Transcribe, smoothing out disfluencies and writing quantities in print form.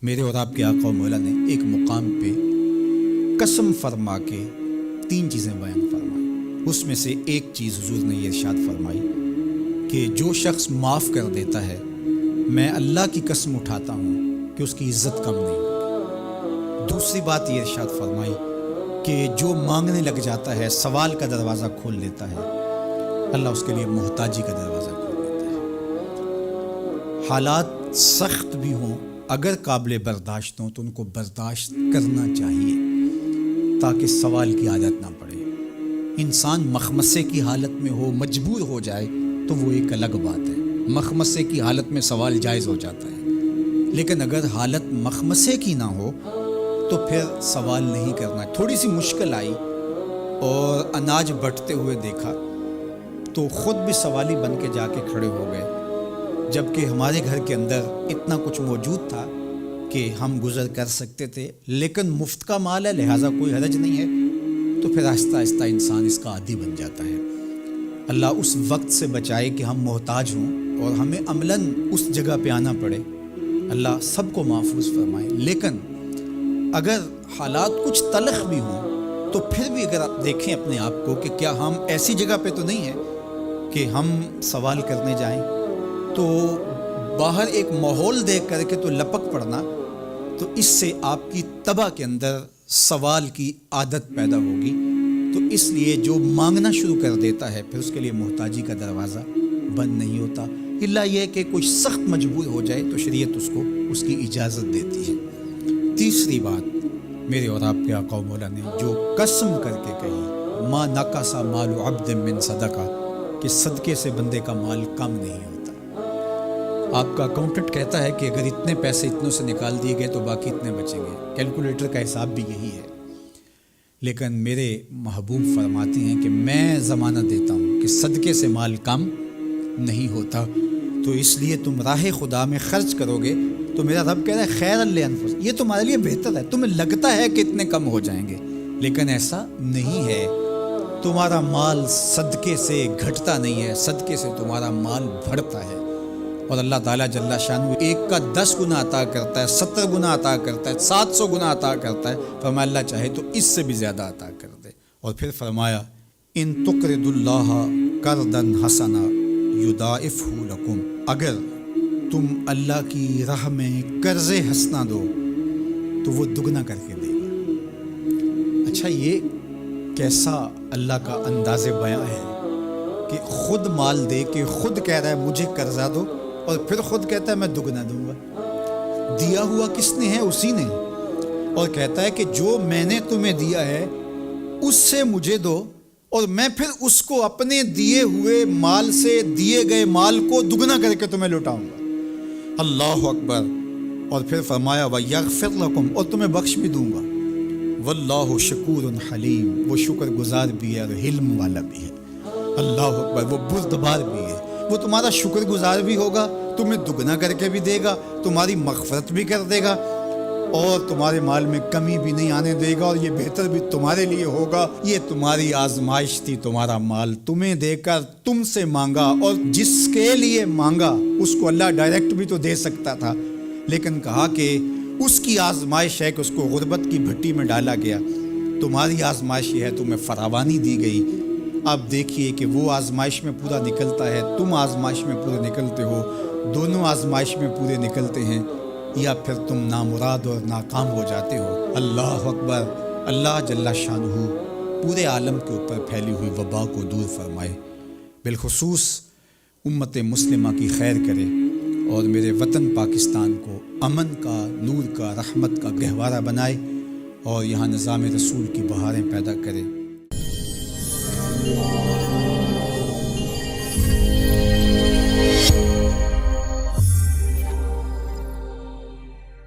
میرے اور آپ کے آقا و مولا نے ایک مقام پہ قسم فرما کے 3 چیزیں بیان فرمائی. اس میں سے ایک چیز حضور نے یہ ارشاد فرمائی کہ جو شخص معاف کر دیتا ہے میں اللہ کی قسم اٹھاتا ہوں کہ اس کی عزت کم نہیں ہوگی. دوسری بات یہ ارشاد فرمائی کہ جو مانگنے لگ جاتا ہے، سوال کا دروازہ کھول دیتا ہے، اللہ اس کے لیے محتاجی کا دروازہ کھول دیتا ہے. حالات سخت بھی ہوں، اگر قابل برداشت ہوں تو ان کو برداشت کرنا چاہیے تاکہ سوال کی عادت نہ پڑے. انسان مخمصے کی حالت میں ہو، مجبور ہو جائے تو وہ ایک الگ بات ہے. مخمصے کی حالت میں سوال جائز ہو جاتا ہے، لیکن اگر حالت مخمصے کی نہ ہو تو پھر سوال نہیں کرنا. تھوڑی سی مشکل آئی اور اناج بٹتے ہوئے دیکھا تو خود بھی سوالی بن کے جا کے کھڑے ہو گئے، جبکہ ہمارے گھر کے اندر اتنا کچھ موجود تھا کہ ہم گزر کر سکتے تھے، لیکن مفت کا مال ہے لہٰذا کوئی حرج نہیں ہے. تو پھر آہستہ آہستہ انسان اس کا عادی بن جاتا ہے. اللہ اس وقت سے بچائے کہ ہم محتاج ہوں اور ہمیں عملاً اس جگہ پہ آنا پڑے. اللہ سب کو محفوظ فرمائے. لیکن اگر حالات کچھ تلخ بھی ہوں تو پھر بھی اگر آپ دیکھیں اپنے آپ کو کہ کیا ہم ایسی جگہ پہ تو نہیں ہیں کہ ہم سوال کرنے جائیں، تو باہر ایک ماحول دیکھ کر کے تو لپک پڑنا، تو اس سے آپ کی طبع کے اندر سوال کی عادت پیدا ہوگی. تو اس لیے جو مانگنا شروع کر دیتا ہے پھر اس کے لیے محتاجی کا دروازہ بند نہیں ہوتا، الا یہ کہ کچھ سخت مجبور ہو جائے تو شریعت اس کو اس کی اجازت دیتی ہے. تیسری بات میرے اور آپ کے آقا و مولا نے جو قسم کر کے کہی، ما نقص مال عبد من صدقہ، کہ صدقے سے بندے کا مال کم نہیں ہوتا. آپ کا اکاؤنٹنٹ کہتا ہے کہ اگر اتنے پیسے اتنوں سے نکال دیے گئے تو باقی اتنے بچیں گے. کیلکولیٹر کا حساب بھی یہی ہے. لیکن میرے محبوب فرماتے ہیں کہ میں ضمانت دیتا ہوں کہ صدقے سے مال کم نہیں ہوتا. تو اس لیے تم راہ خدا میں خرچ کرو گے تو میرا رب کہہ رہا ہے خیر لانفس، یہ تمہارے لیے بہتر ہے. تمہیں لگتا ہے کہ اتنے کم ہو جائیں گے، لیکن ایسا نہیں ہے. تمہارا مال صدقے سے گھٹتا نہیں ہے، صدقے سے تمہارا مال بڑھتا ہے. اور اللہ تعالیٰ جل شانہ ایک کا 10 گنا عطا کرتا ہے، 70 گنا عطا کرتا ہے، 700 گنا عطا کرتا ہے. فرمایا اللہ چاہے تو اس سے بھی زیادہ عطا کر دے. اور پھر فرمایا ان تقرضوا اللہ قرضا حسنا یضاعفہ لکم، اگر تم اللہ کی راہ میں قرض حسنہ دو تو وہ دگنا کر کے دے گا. اچھا، یہ کیسا اللہ کا انداز بیان ہے کہ خود مال دے کے خود کہہ رہا ہے مجھے قرضہ دو، اور پھر خود کہتا ہے میں دگنا دوں گا. دیا ہوا کس نے ہے؟ اسی نے. اور کہتا ہے کہ جو میں نے تمہیں دیا ہے اس سے مجھے دو، اور میں پھر اس کو اپنے دیے ہوئے مال سے دیے گئے مال کو دگنا کر کے تمہیں لوٹاؤں گا. اللہ اکبر. اور پھر فرمایا وَيَغْفِرْ لَكُمْ، اور تمہیں بخش بھی دوں گا. وَاللَّهُ شَكُورٌ حَلِيمٌ، وہ شکر گزار بھی ہے اور حلم والا بھی ہے. اللہ اکبر. وہ بردبار بھی ہے، وہ تمہارا شکر گزار بھی ہوگا، تمہیں دگنا کر کے بھی دے گا، تمہاری مغفرت بھی کر دے گا، اور تمہارے مال میں کمی بھی نہیں آنے دے گا، اور یہ بہتر بھی تمہارے لیے ہوگا. یہ تمہاری آزمائش تھی. تمہارا مال تمہیں دے کر تم سے مانگا، اور جس کے لیے مانگا اس کو اللہ ڈائریکٹ بھی تو دے سکتا تھا، لیکن کہا کہ اس کی آزمائش ہے کہ اس کو غربت کی بھٹی میں ڈالا گیا. تمہاری آزمائش یہ ہے تمہیں فراوانی دی گئی. آپ دیکھیے کہ وہ آزمائش میں پورا نکلتا ہے، تم آزمائش میں پورے نکلتے ہو، دونوں آزمائش میں پورے نکلتے ہیں، یا پھر تم نامراد اور ناکام ہو جاتے ہو. اللہ اکبر. اللہ جل شانہ پورے عالم کے اوپر پھیلی ہوئی وبا کو دور فرمائے، بالخصوص امت مسلمہ کی خیر کرے، اور میرے وطن پاکستان کو امن کا، نور کا، رحمت کا گہوارہ بنائے، اور یہاں نظام رسول کی بہاریں پیدا کرے.